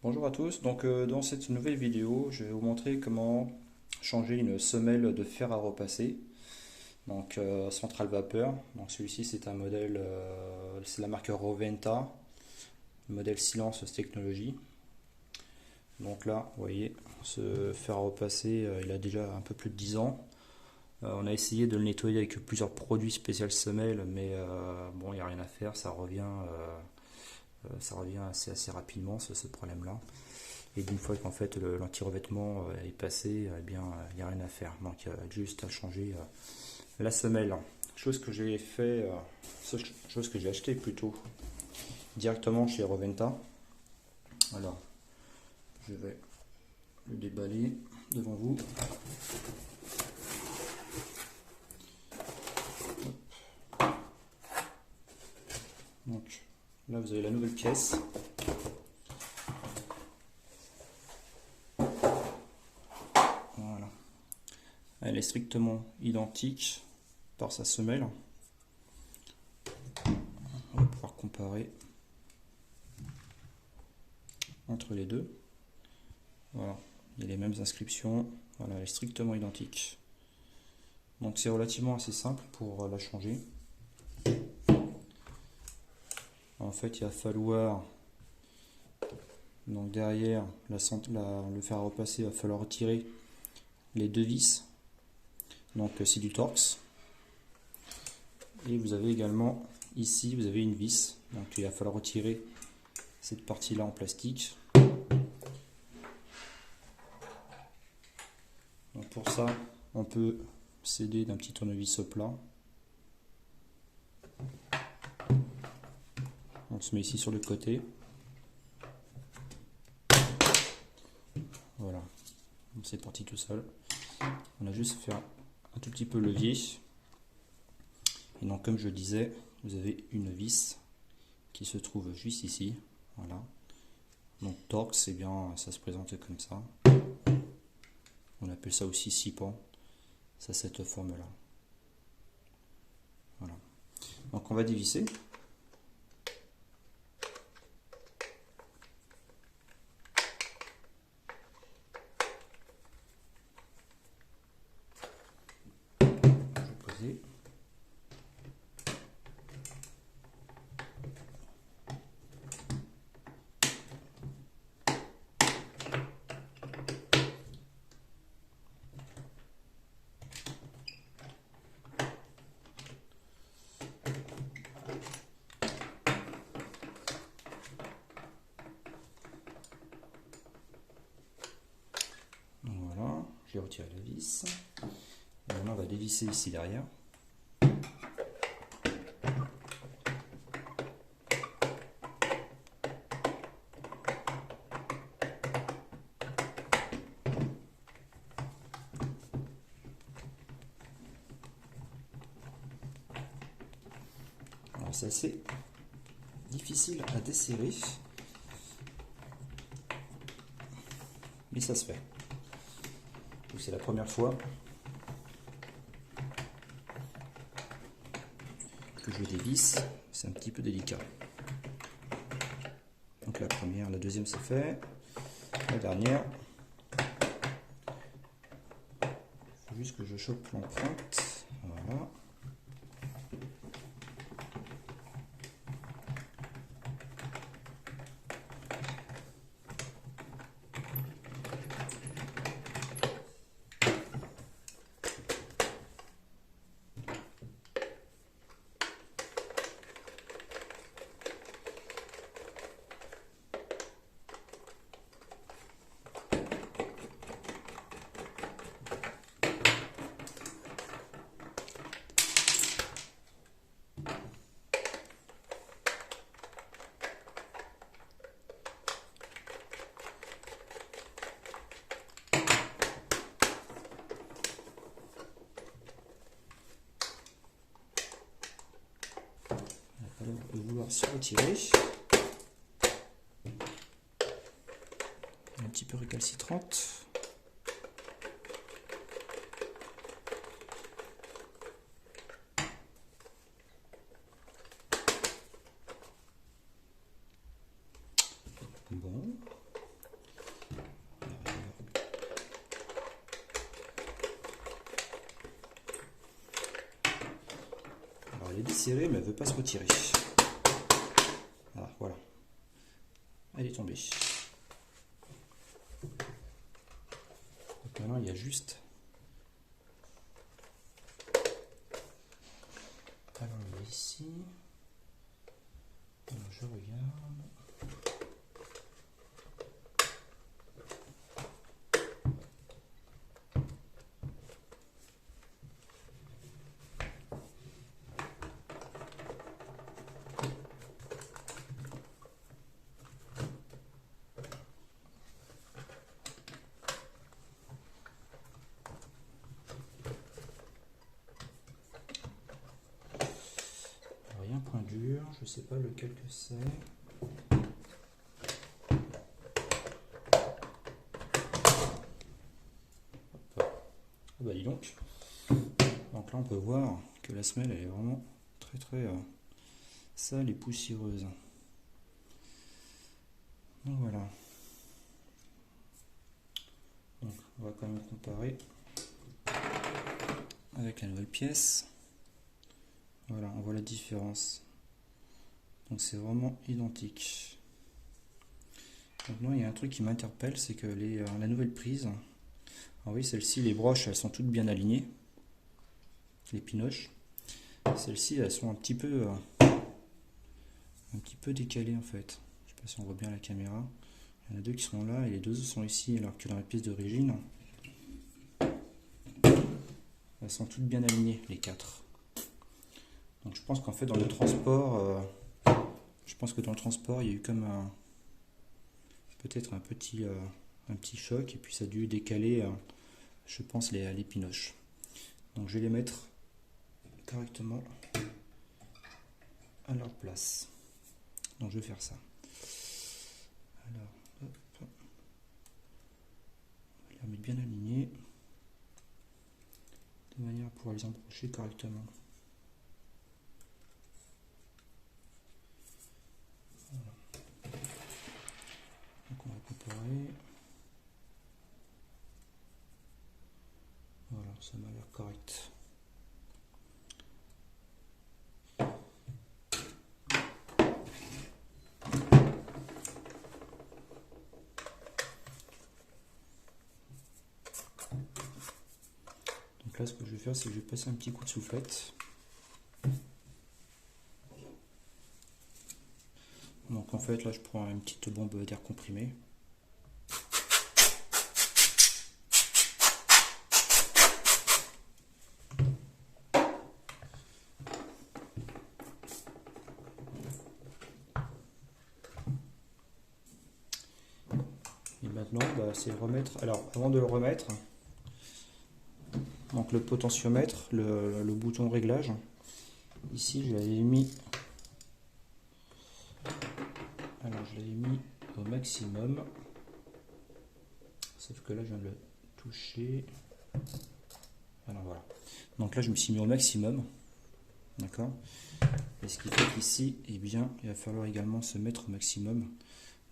Bonjour à tous, dans cette nouvelle vidéo, je vais vous montrer comment changer une semelle de fer à repasser, centrale vapeur. Donc celui-ci c'est un modèle, c'est la marque Roventa, modèle Silence Technology. Donc là, vous voyez, ce fer à repasser, il a déjà un peu plus de 10 ans. On a essayé de le nettoyer avec plusieurs produits spécial semelle, mais bon, il n'y a rien à faire, ça revient assez rapidement ce problème-là. Et d'une fois qu'en fait l'anti-revêtement est passé, eh bien il n'y a rien à faire. Donc il y a juste à changer la semelle. Chose que j'ai fait, chose que j'ai acheté plutôt directement chez Roventa. Alors je vais le déballer devant vous. Donc là vous avez la nouvelle pièce. Voilà. Elle est strictement identique par sa semelle. On va pouvoir comparer entre les deux. Voilà, il y a les mêmes inscriptions. Voilà, elle est strictement identique. Donc c'est relativement assez simple pour la changer. En fait, il va falloir, donc derrière le fer à repasser, il va falloir retirer les deux vis. Donc c'est du Torx. Et vous avez également ici, vous avez une vis. Donc il va falloir retirer cette partie-là en plastique. Donc pour ça, on peut s'aider d'un petit tournevis plat. On se met ici sur le côté. Voilà, c'est parti tout seul. On a juste à faire un tout petit peu levier. Et donc comme je disais, vous avez une vis qui se trouve juste ici. Voilà. Donc Torx, eh bien, ça se présente comme ça. On appelle ça aussi scipan. Ça cette forme-là. Voilà. Donc on va dévisser. Poser. Voilà, j'ai retiré la vis. Et maintenant on va dévisser ici derrière. Alors c'est assez difficile à desserrer, mais ça se fait. C'est la première fois que je dévisse, c'est un petit peu délicat. Donc la première, la deuxième c'est fait, la dernière, il faut juste que je chope l'empreinte, voilà. De vouloir se retirer, un petit peu récalcitrante. Bon, serrée, mais elle veut pas se retirer. Ah, voilà. Elle est tombée. Donc maintenant, il y a juste à l'enlever ici. Alors, je regarde. Un point dur, je sais pas lequel que c'est. Ah bah dis donc. Donc là on peut voir que la semelle elle est vraiment très sale et poussiéreuse. Donc voilà. Donc on va quand même comparer avec la nouvelle pièce. Voilà, on voit la différence. Donc c'est vraiment identique. Maintenant il y a un truc qui m'interpelle, c'est que la nouvelle prise, ah oui, celle-ci, les broches elles sont toutes bien alignées, les pinoches. Celles-ci elles sont un petit peu décalées en fait. Je sais pas si on voit bien la caméra. Il y en a deux qui sont là et les deux sont ici, alors que dans la pièce d'origine elles sont toutes bien alignées, les quatre. Donc je pense qu'en fait dans le transport, il y a eu comme peut-être un petit choc et puis ça a dû décaler, je pense, les pinoches. Donc je vais les mettre correctement à leur place. Donc je vais faire ça. Alors, hop, on va les mettre bien alignés de manière à pouvoir les embrocher correctement. Voilà. Donc on va comparer. Voilà, ça m'a l'air correct. Donc là, ce que je vais faire, c'est que je vais passer un petit coup de soufflette. Donc en fait, là, je prends une petite bombe d'air comprimé. Et maintenant, c'est remettre. Alors, avant de le remettre, donc le potentiomètre, le bouton réglage, ici je l'avais mis. Alors, je l'avais mis au maximum. Sauf que là, je viens de le toucher. Alors voilà. Donc là, je me suis mis au maximum. D'accord. Et ce qui fait qu'ici, eh bien, il va falloir également se mettre au maximum,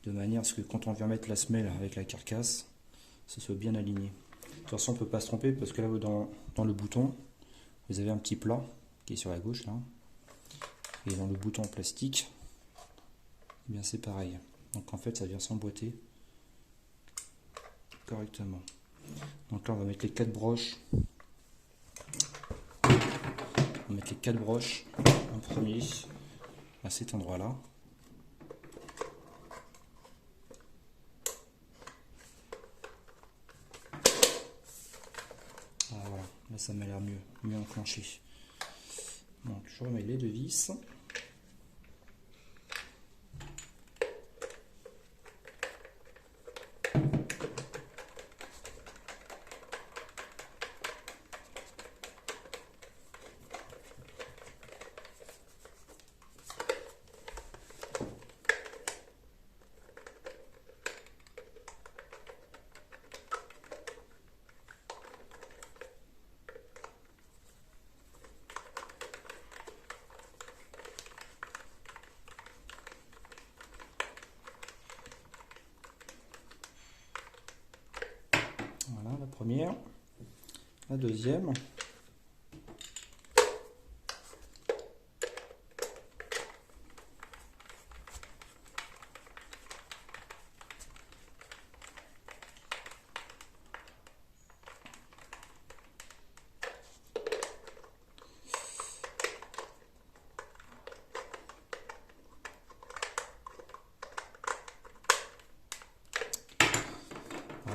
de manière à ce que quand on vient mettre la semelle avec la carcasse, ce soit bien aligné. De toute façon, on ne peut pas se tromper parce que là, dans le bouton, vous avez un petit plat qui est sur la gauche là. Et dans le bouton en plastique, eh bien c'est pareil. Donc en fait, ça vient s'emboîter correctement. Donc là, on va mettre les 4 broches. On va mettre les 4 broches en premier à cet endroit-là. Ah, voilà, là ça m'a l'air mieux enclenché. Donc je remets les 2 vis. Voilà la première, la deuxième.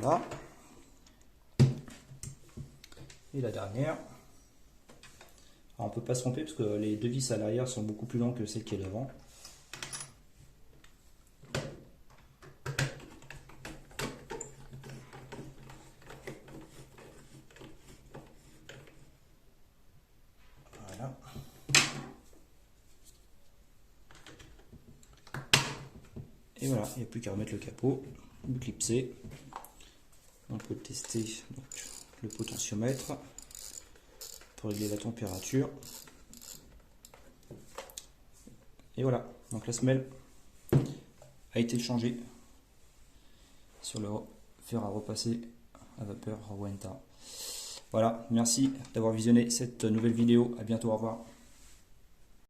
Voilà. Et la dernière. Alors, on ne peut pas se tromper parce que les deux vis à l'arrière sont beaucoup plus longues que celles qui est devant. Voilà. Et voilà, il n'y a plus qu'à remettre le capot, le clipser. On peut tester donc, le potentiomètre pour régler la température. Et voilà, donc la semelle a été changée sur le fer à repasser à vapeur Rowenta. Voilà, merci d'avoir visionné cette nouvelle vidéo. À bientôt, au revoir.